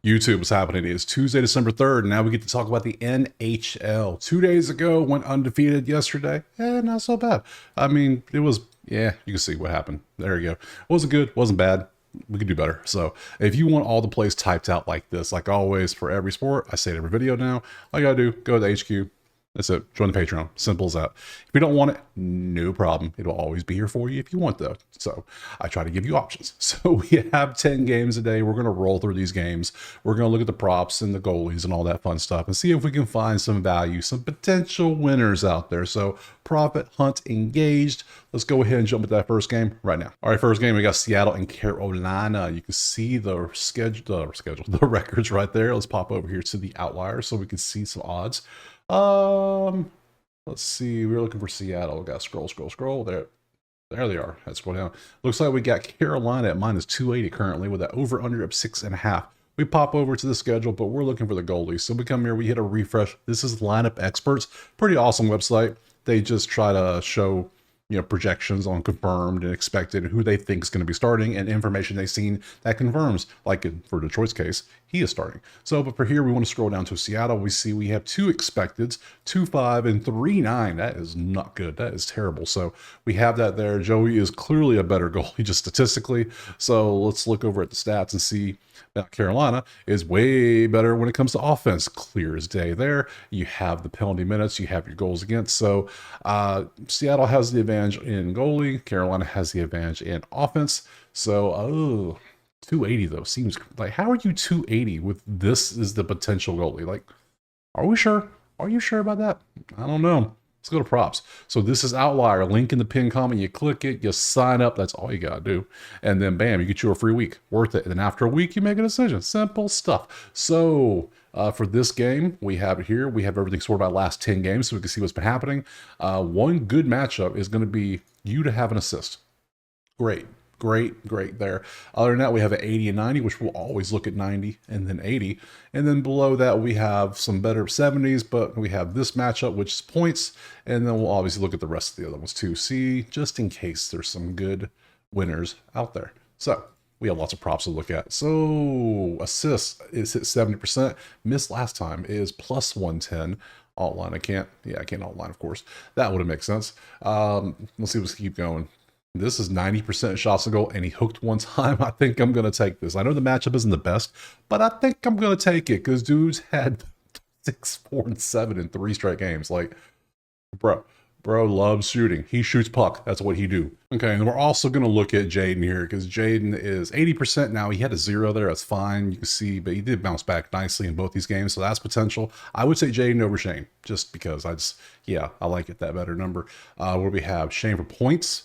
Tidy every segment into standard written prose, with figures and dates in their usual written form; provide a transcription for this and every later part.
YouTube, what's happening? It is Tuesday, December 3rd, and now we get to talk about the NHL. 2 days ago, went undefeated yesterday. Not so bad. I mean, it was, yeah, you can see what happened. There you go. Wasn't good, wasn't bad. We could do better. So if you want all the plays typed out like this, like always for every sport, I say it every video now, all you gotta do, go to the HQ. That's it. Join the Patreon. Simple as that. If you don't want it, no problem. It'll always be here for you if you want, though. So I try to give you options. So we have 10 games a day. We're going to roll through these games. We're going to look at the props and the goalies and all that fun stuff and see if we can find some value, some potential winners out there. So profit hunt engaged. Let's go ahead and jump into that first game right now. All right, first game, we got Seattle and Carolina. You can see the the records right there. Let's pop over here to the outliers so we can see some odds. Let's see. We're looking for Seattle. We got scroll. There they are. Let's go down. Looks like we got Carolina at minus 280 currently with that over under of 6.5. We pop over to the schedule, but we're looking for the goalies. So we come here, we hit a refresh. This is Lineup Experts. Pretty awesome website. They just try to show, projections on confirmed and expected, who they think is going to be starting, and information they've seen that confirms, like for Detroit's case, he is starting. So, but for here, we want to scroll down to Seattle. We see we have 2 expecteds, 2.5 and 3.9. That is not good. That is terrible. So we have that there. Joey is clearly a better goalie, just statistically. So let's look over at the stats and see that Carolina is way better when it comes to offense. Clear as day there. You have the penalty minutes, you have your goals against. So Seattle has the advantage in goalie. Carolina has the advantage in offense. So, 280 though seems like, how are you 280 with this is the potential goalie? Like, are we sure? Are you sure about that? I don't know. Let's go to props. So this is Outlier. Link in the pinned comment. You click it, you sign up. That's all you got to do. And then bam, you get you a free week. Worth it. And then after a week, you make a decision. Simple stuff. So for this game, we have it here. We have everything sorted by last 10 games so we can see what's been happening. One good matchup is going to be you to have an assist. Great there. Other than that, we have an 80 and 90, which we'll always look at 90 and then 80. And then below that, we have some better 70s, but we have this matchup, which is points. And then we'll obviously look at the rest of the other ones too. See, just in case there's some good winners out there. So we have lots of props to look at. So assists is hit 70%. Missed last time is plus 110. Outline, I can't outline, of course. That would have made sense. Let's see, let's keep going. This is 90% shots to goal, and he hooked one time. I think I'm going to take this. I know the matchup isn't the best, but I think I'm going to take it because dudes had 6, 4, and 7 in 3 straight games. Like, bro loves shooting. He shoots puck. That's what he do. Okay, and we're also going to look at Jaden here because Jaden is 80% now. He had a 0 there. That's fine. You can see, but he did bounce back nicely in both these games, so that's potential. I would say Jaden over Shane just because I like it, that better number. What do we have? Shane for points.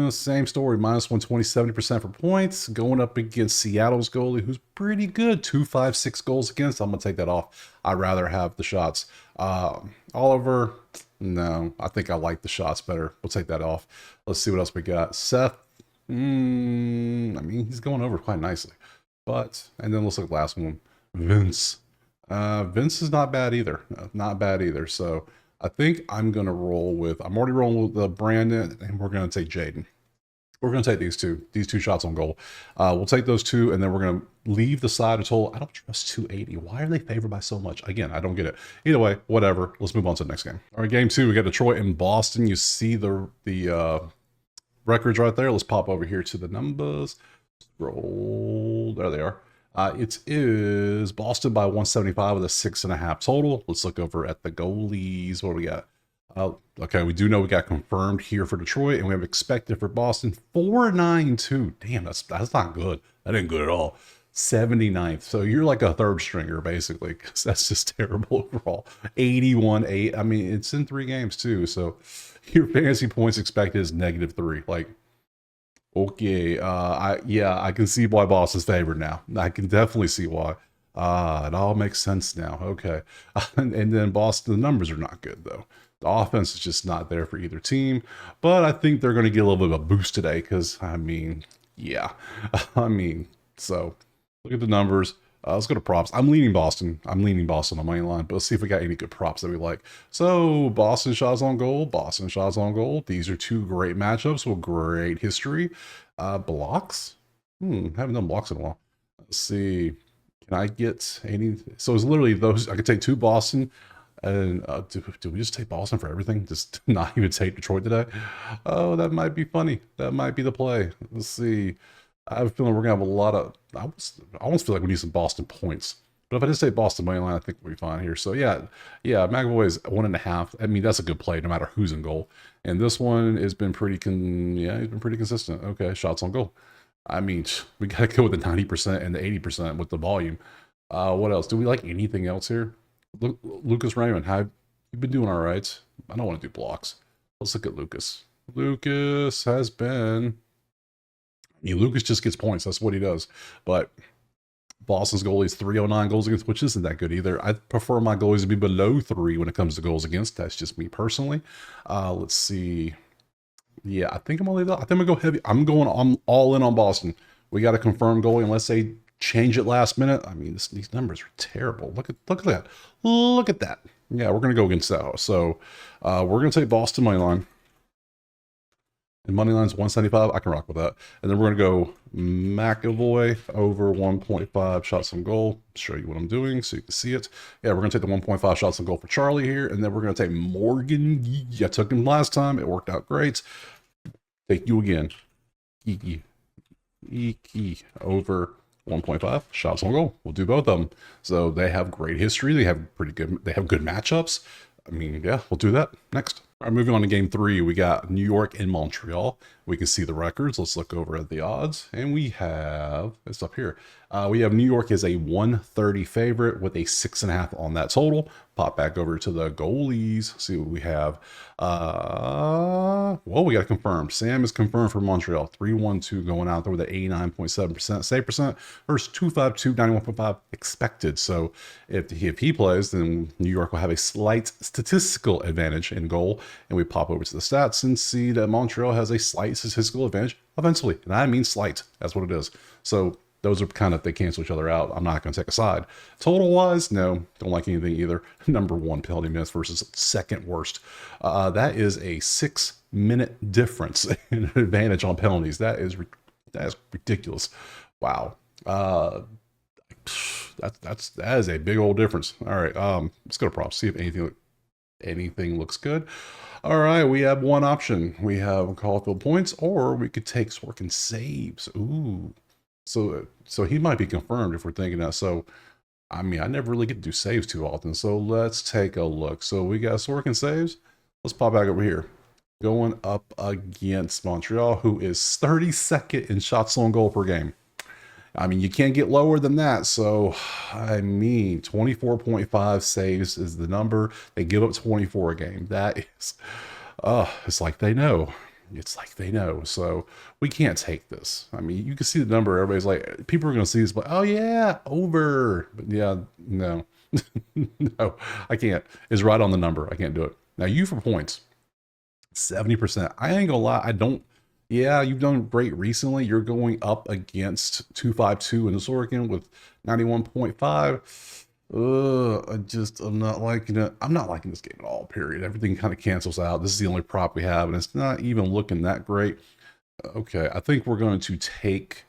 Same story, minus 120, 70% for points, going up against Seattle's goalie, who's pretty good, 256 goals against. I'm gonna take that off. I'd rather have the shots. Oliver, no, I think I like the shots better. We'll take that off. Let's see what else we got. Seth, I mean, he's going over quite nicely, and then let's look at the last one. Vince is not bad either. So I think I'm going to roll with, I'm already rolling with Brandon, and we're going to take Jaden. We're going to take these two shots on goal. We'll take those 2, and then we're going to leave the side of total. I don't trust 280. Why are they favored by so much? Again, I don't get it. Either way, whatever. Let's move on to the next game. All right, game 2, we got Detroit and Boston. You see the records right there. Let's pop over here to the numbers. Scroll. There they are. It is Boston by 175 with a 6.5 total. Let's look over at the goalies. What do we got? Okay, we do know we got confirmed here for Detroit, and we have expected for Boston 492. Damn, that's not good. That ain't good at all. 79th. So you're like a third stringer, basically, because that's just terrible overall. 81-8. I mean, it's in 3 games too. So your fantasy points expected is -3. Like, okay, I can see why Boston's favored now. I can definitely see why. It all makes sense now. Okay, and then Boston, the numbers are not good though. The offense is just not there for either team. But I think they're going to get a little bit of a boost today because, I mean, so look at the numbers. Let's go to props. I'm leaning Boston on money line, but let's see if we got any good props that we like. So Boston shots on goal. These are 2 great matchups with great history. Blocks. Haven't done blocks in a while. Let's see. Can I get any? So it's literally those. I could take 2 Boston. And do we just take Boston for everything? Just not even take Detroit today? Oh, that might be funny. That might be the play. Let's see. I have a feeling we're gonna have a lot of. I almost feel like we need some Boston points. But if I just say Boston money line, I think we'll be fine here. So yeah, McAvoy is 1.5. I mean, that's a good play no matter who's in goal. And this one has been pretty he's been pretty consistent. Okay, shots on goal. I mean, we gotta go with the 90% and the 80% with the volume. What else? Do we like anything else here? Lucas Raymond, how you've been doing all right? I don't want to do blocks. Let's look at Lucas. Lucas has been. I mean, Lucas just gets points. That's what he does. But Boston's goalie is 309 goals against, which isn't that good either. I prefer my goalies to be below 3 when it comes to goals against. That's just me personally. Let's see. Yeah, I think I'm gonna leave that. I think I'm gonna go heavy. I'm all in on Boston. We got a confirmed goalie unless they change it last minute. I mean, these numbers are terrible. Look at that. Look at that. Yeah, we're gonna go against that. So we're gonna take Boston money line. And money line's 175. I can rock with that. And then we're gonna go McAvoy over 1.5 shots on goal. Show you what I'm doing so you can see it. Yeah, we're gonna take the 1.5 shots on goal for Charlie here, and then we're gonna take Morgan. I took him last time. It worked out great. Take you again. Over 1.5 shots on goal. We'll do both of them. So they have great history. They have good matchups. I mean, yeah, we'll do that next. All right, moving on to game 3, we got New York and Montreal. We can see the records. Let's look over at the odds, and we have it's up here. We have New York as a 130 favorite with a 6.5 on that total. Pop back over to the goalies. See what we have. Well, we got to confirm. Sam is confirmed for Montreal. 3-1-2 going out there with an 89.7% save percent versus 252, 91.5 expected. So if he plays, then New York will have a slight statistical advantage in goal. And we pop over to the stats and see that Montreal has a slight statistical advantage offensively. And I mean slight. That's what it is. So those are kind of, they cancel each other out. I'm not going to take a side. Total wise, no, don't like anything either. Number 1 penalty minutes versus second worst. That is a 6-minute difference in advantage on penalties. That is ridiculous. Wow. That is a big old difference. All right. Let's go to props. See if anything looks good. All right, we have one option. We have Caulfield points, or we could take Sorkin saves. Ooh. So he might be confirmed if we're thinking that. So, I mean, I never really get to do saves too often. So let's take a look. So we got Sorkin saves. Let's pop back over here. Going up against Montreal, who is 32nd in shots on goal per game. I mean, you can't get lower than that. So, I mean, 24.5 saves is the number. They give up 24 a game. That is, it's like they know. It's like they know. So we can't take this. I mean, you can see the number. Everybody's like, people are going to see this, but oh yeah, over. But yeah, no, no, I can't. It's right on the number. I can't do it. Now you for points, 70%. I ain't gonna lie. I don't. Yeah, you've done great recently. You're going up against 252 in the Sorkin with 91.5. I'm not liking it. I'm not liking this game at all, period. Everything kind of cancels out. This is the only prop we have, and it's not even looking that great. Okay, I think we're going to take...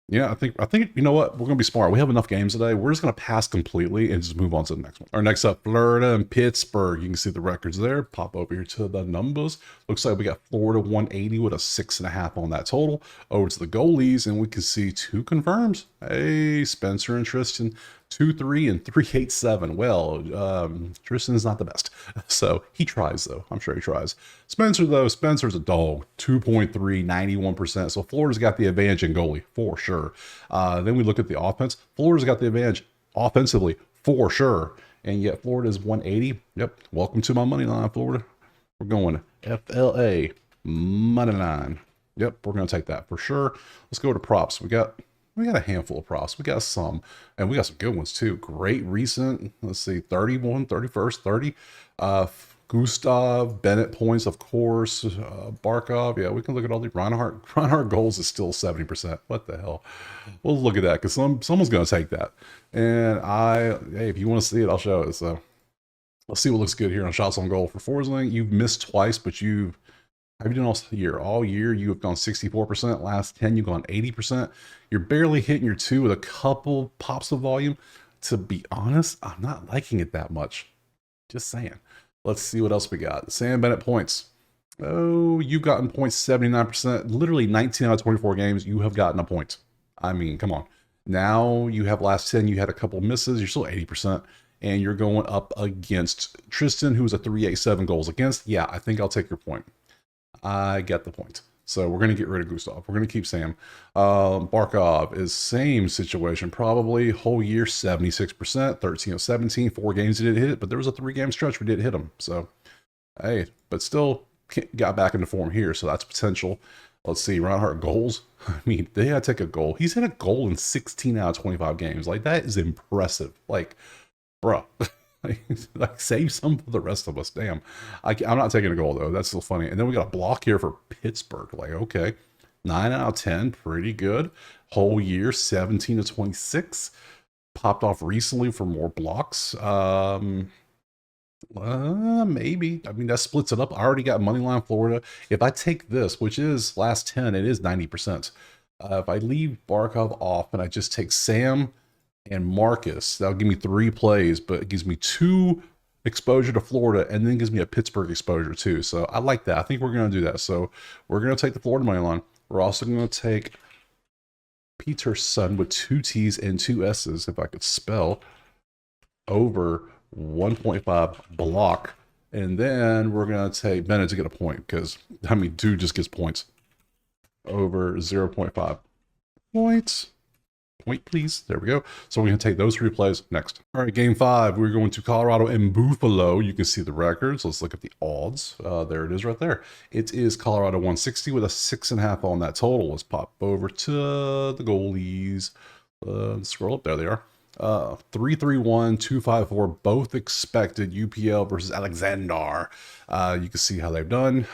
Yeah, I think you know what? We're going to be smart. We have enough games today. We're just going to pass completely and just move on to the next one. Our next up, Florida and Pittsburgh. You can see the records there. Pop over here to the numbers. Looks like we got Florida 180 with a 6.5 on that total. Over to the goalies, and we can see 2 confirms. Hey, Spencer and Tristan, 2-3 and 3.87. Well, Tristan's not the best. So he tries, though. I'm sure he tries. Spencer, though, Spencer's a dog. 2.3, 91%. So Florida's got the advantage in goalie, for sure. Then we look at the offense. Florida's got the advantage offensively, for sure. And yet Florida's 180. Yep. Welcome to my money line, Florida. We're going FLA money line. Yep, we're going to take that for sure. Let's go to props. We got a handful of props. We got some, and we got some good ones too. Great recent. Let's see, 31, 31st, 30. Gustav, Bennett points, of course. Barkov. Yeah, we can look at all the Reinhardt. Reinhardt goals is still 70%. What the hell? We'll look at that because someone's going to take that. And hey, if you want to see it, I'll show it. So let's see what looks good here on shots on goal for Forsling. You've missed twice, but you've How have you done all year? All year, you have gone 64%. Last 10, you've gone 80%. You're barely hitting your 2 with a couple pops of volume. To be honest, I'm not liking it that much. Just saying. Let's see what else we got. Sam Bennett points. Oh, you've gotten points 79%. Literally 19 out of 24 games, you have gotten a point. I mean, come on. Now you have last 10, you had a couple misses. You're still 80%. And you're going up against Tristan, who is a 387 goals against. Yeah, I think I'll take your point. I get the point. So we're going to get rid of Gustav. We're going to keep Sam. Barkov is same situation. Probably whole year, 76%, 13 of 17, 4 games he didn't hit it, but there was a 3-game stretch we didn't hit him. So, hey, but still got back into form here, so that's potential. Let's see, Reinhardt goals. I mean, they had to take a goal. He's hit a goal in 16 out of 25 games. Like, that is impressive. Like, bruh. Like, save some for the rest of us. Damn. I'm not taking a goal, though. That's still funny. And then we got a block here for Pittsburgh. Like, okay. 9 out of 10. Pretty good. Whole year, 17 to 26. Popped off recently for more blocks. Maybe. I mean, that splits it up. I already got Moneyline Florida. If I take this, which is last 10, it is 90%. If I leave Barkov off and I just take Sam and Marcus, that'll give me 3 plays, but it gives me 2 exposure to Florida and then gives me a Pittsburgh exposure too. So I like that. I think we're going to do that. So we're going to take the Florida money line. We're also going to take Peterson with 2 T's and 2 S's, if I could spell, over 1.5 block. And then we're going to take Bennett to get a point because, I mean, dude just gets points. Over 0.5 points. Point, please. There we go. So we're going to take those 3 plays next. All right, game 5. We're going to Colorado and Buffalo. You can see the records. Let's look at the odds. There it is right there. It is Colorado 160 with a 6.5 on that total. Let's pop over to the goalies. Scroll up. There they are. 3-3-1, 2-5-4, both expected. UPL versus Alexander. You can see how they've done.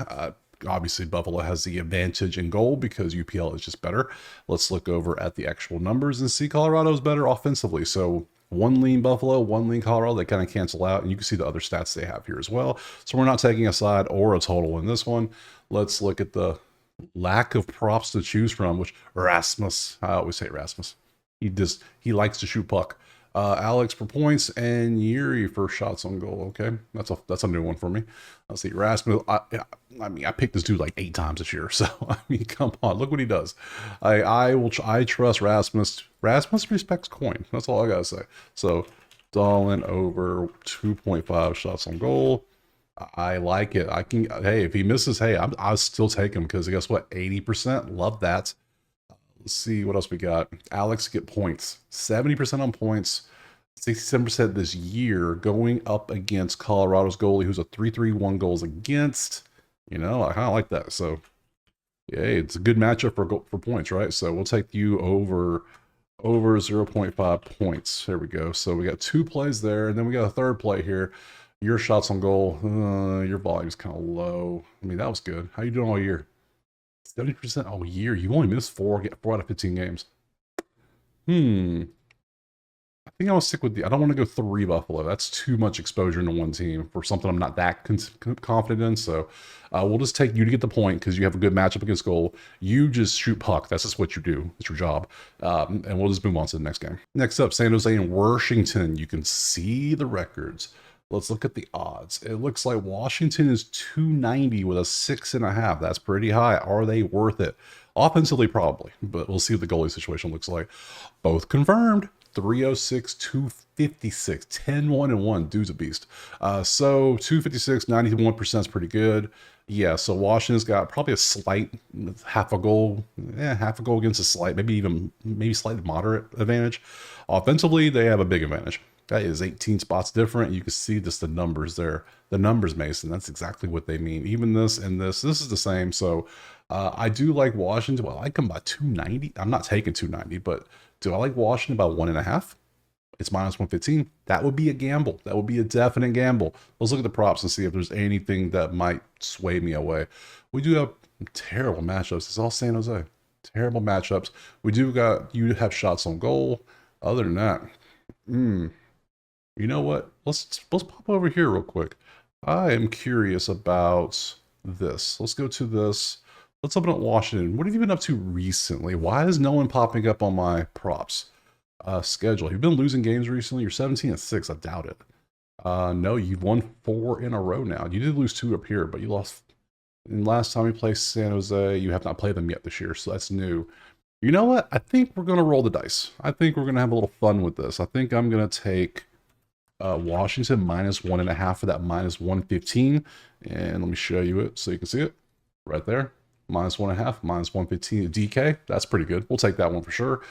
Obviously, Buffalo has the advantage in goal because UPL is just better. Let's look over at the actual numbers and see Colorado's better offensively. So 1 lean Buffalo, 1 lean Colorado, they kind of cancel out. And you can see the other stats they have here as well. So we're not taking a side or a total in this one. Let's look at the lack of props to choose from, which Rasmus, I always say Rasmus. He likes to shoot puck. Alex for points and Yuri for shots on goal. Okay, that's a new one for me. Let's see, Rasmus. I mean, I picked this dude like 8 times this year, so I mean, come on, look what he does. I trust Rasmus. Rasmus respects coin. That's all I gotta say. So Dahlin over 2.5 shots on goal. I like it. Hey, if he misses, hey, I'll still take him because guess what? 80%. Love that. Let's see what else we got. Alex get points. 70% on points. 67% this year going up against Colorado's goalie, who's a 3-3-1 goals against. You know, I kind of like that. So, yeah, it's a good matchup for points, right? So we'll take you over 0.5 points. There we go. So we got 2 plays there, and then we got a third play here. Your shots on goal. Your volume's kind of low. I mean, that was good. How you doing all year? 70% all year. You only missed 4 out of 15 games. I think I'll stick with I don't want to go 3 Buffalo. That's too much exposure into one team for something I'm not that confident in. So we'll just take you to get the point because you have a good matchup against goal. You just shoot puck. That's just what you do. It's your job. And we'll just move on to the next game. Next up, San Jose and Washington. You can see the records. Let's look at the odds. It looks like Washington is 290 with a 6.5. That's pretty high. Are they worth it? Offensively, probably, but we'll see what the goalie situation looks like. Both confirmed. 306, 256, 10-1-1. Dude's a beast. So 256, 91% is pretty good. Yeah, so Washington's got probably a slight half a goal against a slight, maybe slightly moderate advantage. Offensively, they have a big advantage. That is 18 spots different. You can see just the numbers there. The numbers, Mason, that's exactly what they mean. Even this and this is the same. So I do like Washington. Well, I like them by 290. I'm not taking 290, but do I like Washington by 1.5? It's minus 115. That would be a gamble. That would be a definite gamble. Let's look at the props and see if there's anything that might sway me away. We do have terrible matchups. It's all San Jose. Terrible matchups. You have shots on goal. Other than that, you know what? Let's pop over here real quick. I am curious about this. Let's go to this. Let's open up Washington. What have you been up to recently? Why is no one popping up on my props schedule? You've been losing games recently. You're 17-6. I doubt it. No, you've won 4 in a row now. You did lose 2 up here, but you lost. And last time we played San Jose, you have not played them yet this year, so that's new. You know what? I think we're going to roll the dice. I think we're going to have a little fun with this. I think I'm going to take Washington -1.5 for that -115. And let me show you it so you can see it right there. -1.5, -115 DK. That's pretty good. We'll take that one for sure.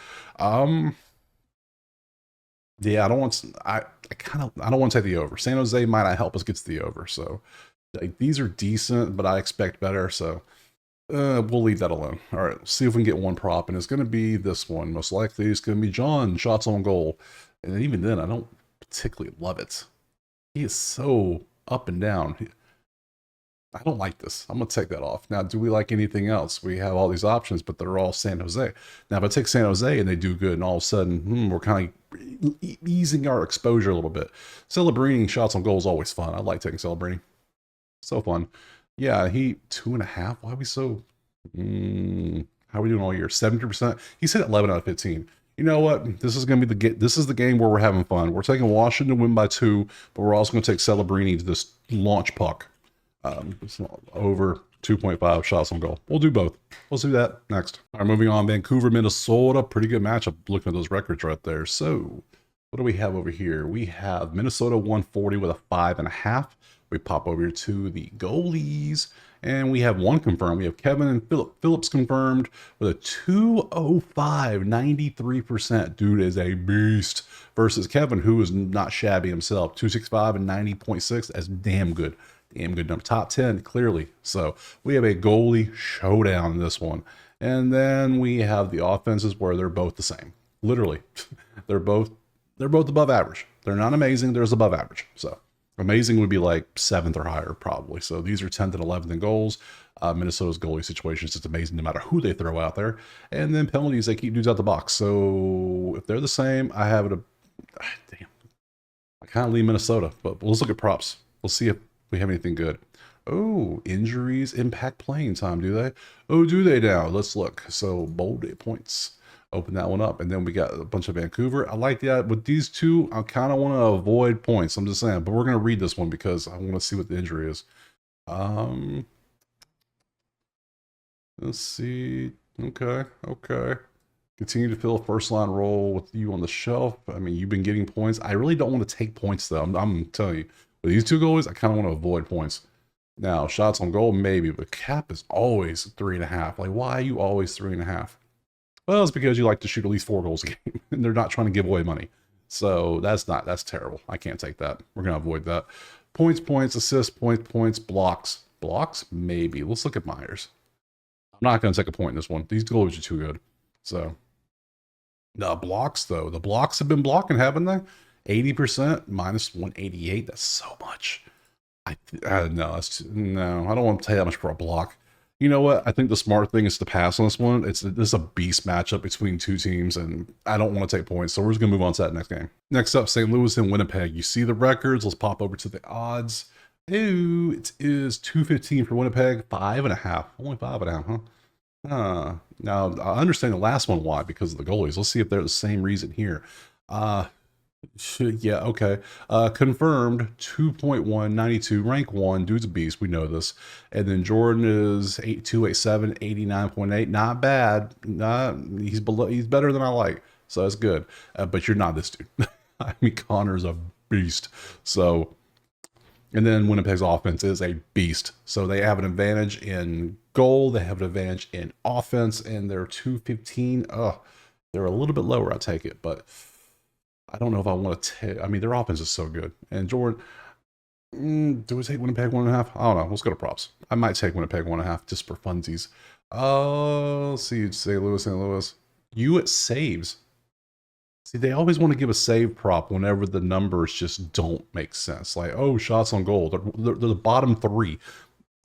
Yeah, I don't want to take the over. San Jose might not help us get to the over. So like, these are decent, but I expect better. So we'll leave that alone. All right, let's see if we can get one prop, and it's going to be this one. Most likely, it's going to be John shots on goal, and even then, I don't particularly love it. He is so up and down. I don't like this. I'm going to take that off. Now, do we like anything else? We have all these options, but they're all San Jose. Now, if I take San Jose and they do good, and all of a sudden, we're kind of easing our exposure a little bit. Celebrini shots on goal is always fun. I like taking Celebrini. So fun. Yeah, he 2.5. Why are we so... how are we doing all year? 70%. He said 11 out of 15. You know what? This is going to be this is the game where we're having fun. We're taking Washington to win by 2, but we're also going to take Celebrini to this launch puck. Over 2.5 shots on goal. We'll do both. Let's do that next. All right, moving on. Vancouver, Minnesota. Pretty good matchup looking at those records right there. So what do we have over here? We have Minnesota 140 with a 5.5. We pop over here to the goalies, and we have one confirmed. We have Kevin and Phillips confirmed with a 205, 93%. Dude is a beast. Versus Kevin, who is not shabby himself. 265 and 90.6. That's damn good. Damn good number. Top 10, clearly. So we have a goalie showdown in this one. And then we have the offenses where they're both the same. Literally. They're both above average. They're not amazing. They're above average. So amazing would be like 7th or higher, probably. So these are 10th and 11th in goals. Minnesota's goalie situation is just amazing no matter who they throw out there. And then penalties, they keep dudes out the box. So if they're the same, I have it. Damn. I kind of leave Minnesota, but let's look at props. Let's see if we have anything good. Oh, injuries impact playing time, do they? Oh, do they now? Let's look. So bold points. Open that one up, and then we got a bunch of Vancouver. I like that. With these two, I kind of want to avoid points. I'm just saying, but we're going to read this one because I want to see what the injury is. Let's see. Okay. Continue to fill a first-line role with you on the shelf. I mean, you've been getting points. I really don't want to take points, though. I'm telling you. With these two goalies, I kind of want to avoid points. Now, shots on goal, maybe, but cap is always 3.5. Like, why are you always 3.5? Well, it's because you like to shoot at least 4 goals a game, and they're not trying to give away money. So that's terrible. I can't take that. We're going to avoid that. Points, assists, points, blocks. Blocks? Maybe. Let's look at Myers. I'm not going to take a point in this one. These goalies are too good. So, the blocks, though. The blocks have been blocking, haven't they? 80% -188. That's so much. No, I don't want to pay that much for a block. You know what? I think the smart thing is to pass on this one. This is a beast matchup between two teams, and I don't want to take points. So we're just gonna move on to that next game. Next up, St. Louis and Winnipeg. You see the records. Let's pop over to the odds. Ooh, it is 215 for Winnipeg, 5.5. Only 5.5, huh? Now I understand the last one why, because of the goalies. Let's see if they're the same reason here. Yeah, okay. Confirmed 2.192, rank 1, dude's a beast, we know this. And then Jordan is 8287, 89.8. Not bad. He's better than I like. So that's good. But you're not this dude. I mean, Connor's a beast. So, and then Winnipeg's offense is a beast. So they have an advantage in goal, they have an advantage in offense, and they're 215. They're a little bit lower, I take it, but I don't know if I want to take. I mean, their offense is so good. And Jordan, do we take Winnipeg 1.5? I don't know. Let's go to props. I might take Winnipeg 1.5 just for funsies. Let's see. St. Louis. You at saves. See, they always want to give a save prop whenever the numbers just don't make sense. Like, oh, shots on goal. They're the bottom 3.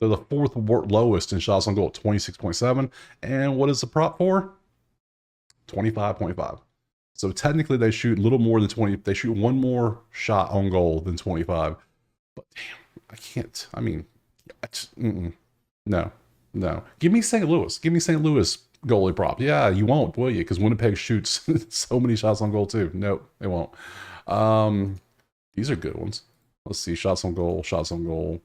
They're the 4th lowest in shots on goal at 26.7. And what is the prop for? 25.5. So technically they shoot a little more than 20. They shoot one more shot on goal than 25. But damn, I can't. I mean, No, no. Give me St. Louis. Give me St. Louis goalie prop. Yeah, you won't, will you? Because Winnipeg shoots so many shots on goal too. Nope, they won't. Um, these are good ones. Let's see, shots on goal, shots on goal.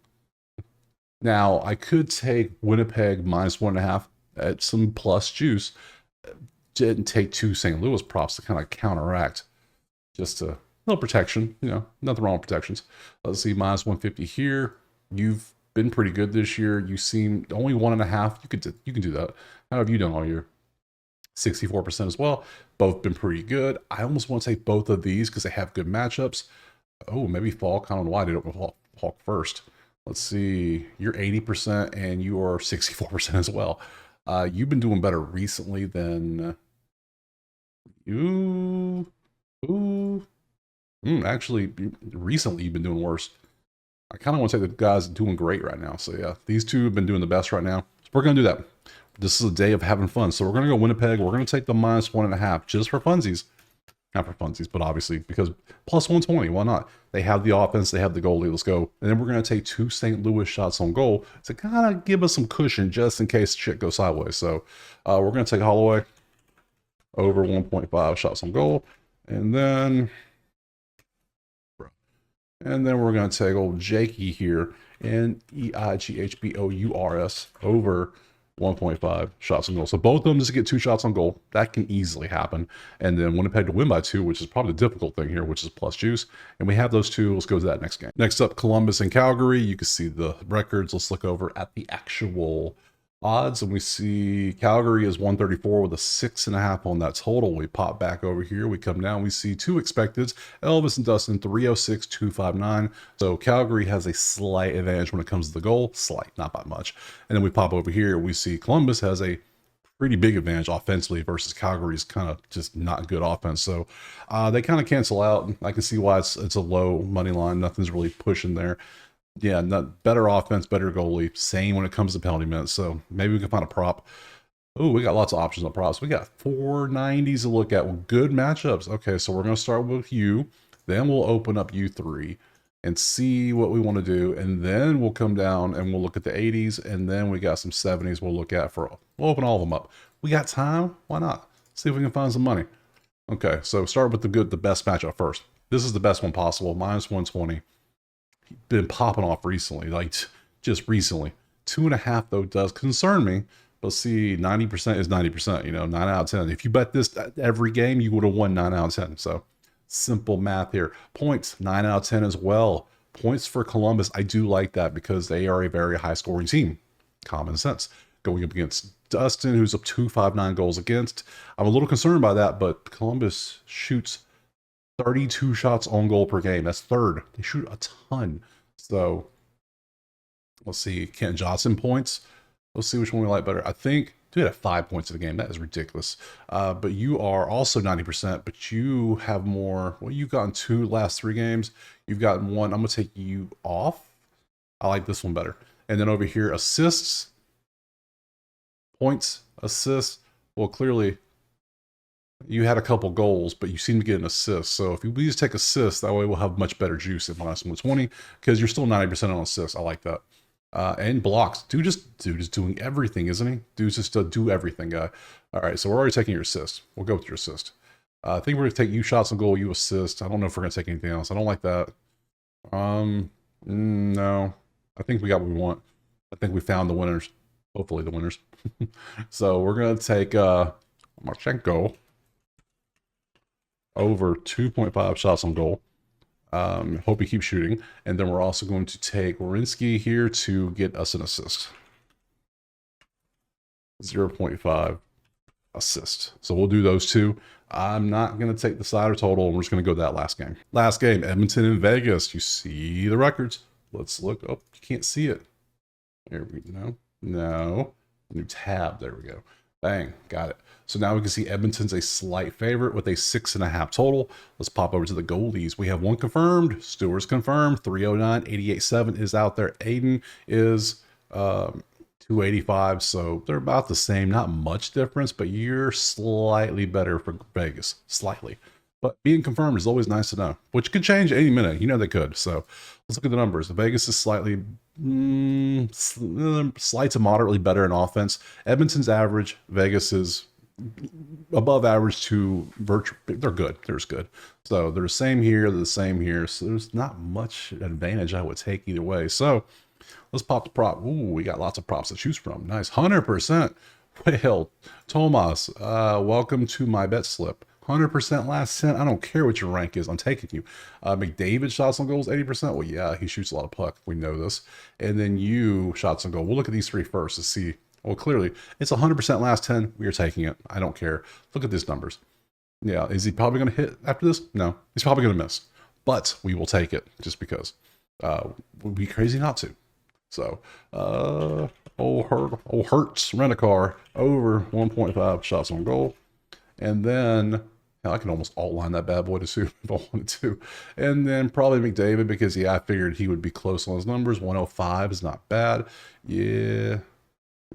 Now I could take Winnipeg -1.5 at some plus juice. Didn't take two St. Louis props to kind of counteract, just a little protection. You know, nothing wrong with protections. Let's see, -150 here. You've been pretty good this year. You seem only 1.5. You can do that. How have you done all year? 64% as well. Both been pretty good. I almost want to take both of these because they have good matchups. Oh, maybe Falk. I don't know why they don't go Falk first. Let's see. You're 80% and you are 64% as well. You've been doing better recently than you. Ooh. Actually, recently you've been doing worse. I kind of want to take the guys doing great right now. So yeah, these two have been doing the best right now. So we're going to do that. This is a day of having fun. So we're going to go Winnipeg. We're going to take the -1.5 just for funsies. Not for funsies, but obviously because +120, why not? They have the offense, they have the goalie, let's go. And then we're going to take two St. Louis shots on goal to kind of give us some cushion just in case shit goes sideways. So we're going to take Holloway over 1.5 shots on goal. And then we're going to take old Jakey here, Neighbors over 1.5 shots on goal. So both of them just get 2 shots on goal. That can easily happen. And then Winnipeg to win by 2, which is probably the difficult thing here, which is plus juice. And we have those two. Let's go to that next game. Next up, Columbus and Calgary. You can see the records. Let's look over at the actual odds, and we see Calgary is 134 with a 6.5 on that total. We pop back over here, we come down, we see 2 expecteds, Elvis and Dustin 306, 259. So Calgary has a slight advantage when it comes to the goal, slight, not by much. And then we pop over here, we see Columbus has a pretty big advantage offensively versus Calgary's kind of just not good offense. So they kind of cancel out. I can see why it's a low money line. Nothing's really pushing there. Yeah, not better offense, better goalie. Same when it comes to penalty minutes. So maybe we can find a prop. Oh, we got lots of options on props. We got 490s to look at. Well, good matchups. Okay, so we're going to start with you. Then we'll open up U3 and see what we want to do. And then we'll come down and we'll look at the 80s. And then we got some 70s we'll look at for, we'll open all of them up. We got time. Why not? See if we can find some money. Okay, so start with the best matchup first. This is the best one possible. -120. Been popping off recently, like just recently. 2.5 though does concern me, but see, 90% is 90%, you know, 9 out of 10. If you bet this every game, you would have won 9 out of 10. So simple math here. Points, 9 out of 10 as well. Points for Columbus, I do like that because they are a very high scoring team. Common sense. Going up against Dustin, who's up 259 goals against. I'm a little concerned by that, but Columbus shoots 32 shots on goal per game. That's third. They shoot a ton. So let's see. Kent Johnson points. Let's see which one we like better. I think, dude, at 5 points in the game. That is ridiculous. But you are also 90%, but you have more. Well, you've gotten 2 last 3 games. You've gotten 1. I'm going to take you off. I like this one better. And then over here, assists, points, assists. Well, clearly, you had a couple goals, but you seem to get an assist. So if you please take assists, that way we'll have much better juice at -120 because you're still 90% on assists. I like that. And blocks. Dude is doing everything, isn't he? Dude's just a do everything guy. All right, so we're already taking your assist. We'll go with your assist. I think we're going to take you shots on goal, you assist. I don't know if we're going to take anything else. I don't like that. No. I think we got what we want. I think we found the winners. Hopefully the winners. So we're going to take Marchenko over 2.5 shots on goal. Hope he keeps shooting. And then we're also going to take Werenski here to get us an assist. 0.5 assist. So we'll do those 2. I'm not going to take the side or total. We're just going to go to that last game. Last game, Edmonton and Vegas. You see the records. Let's look. Oh, you can't see it. There we go. No. New tab. There we go. Bang, got it. So now we can see Edmonton's a slight favorite with a 6.5 total. Let's pop over to the goalies. We have 1 confirmed. Stewart's confirmed. 309, 88.7 is out there. Aiden is 285. So they're about the same. Not much difference, but you're slightly better for Vegas. Slightly. But being confirmed is always nice to know, which could change any minute. You know they could. So let's look at the numbers. Vegas is slightly, slight to moderately better in offense. Edmonton's average. Vegas is above average to virtual. They're good. They're good. So they're the same here. They're the same here. So there's not much advantage I would take either way. So let's pop the prop. Ooh, we got lots of props to choose from. Nice. 100%. Well, Tomas, welcome to my bet slip. 100% last 10. I don't care what your rank is. I'm taking you. McDavid shots on goals, 80%. Well, yeah, he shoots a lot of puck. We know this. And then you shots on goal. We'll look at these three first to see. Well, clearly, it's 100% last 10. We are taking it. I don't care. Look at these numbers. Yeah, is he probably going to hit after this? No, he's probably going to miss. But we will take it just because. Would be crazy not to. So, Hertz, rent a car, over 1.5 shots on goal. And then, I can almost outline that bad boy to suit if I wanted to. And then probably McDavid, because, yeah, I figured he would be close on his numbers. 105 is not bad. Yeah.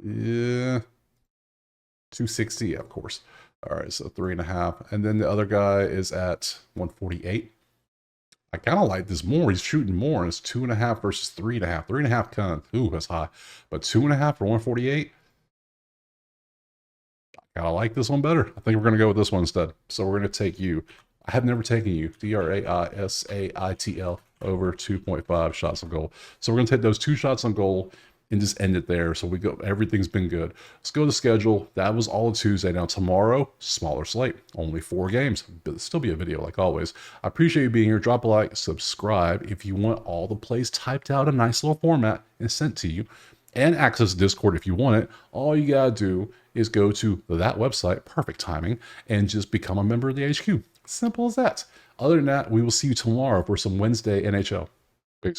260, yeah, of course. All right, so 3.5. And then the other guy is at 148. I kind of like this more. He's shooting more, and it's 2.5 versus 3.5. 3.5 kind of, ooh, that's high. But 2.5 for 148. I kind of like this one better. I think we're going to go with this one instead. So we're going to take you. I have never taken you. DRAISAITL over 2.5 shots on goal. So we're going to take those 2 shots on goal and just end it there. So we go, everything's been good. Let's go to the schedule. That was all of Tuesday. Now tomorrow, smaller slate, only 4 games, but it'll still be a video like always. I appreciate you being here. Drop a like, subscribe if you want all the plays typed out in a nice little format and sent to you, and access Discord if you want it. All you gotta do is go to that website, perfect timing, and just become a member of the HQ. Simple as that. Other than that, we will see you tomorrow for some Wednesday NHL.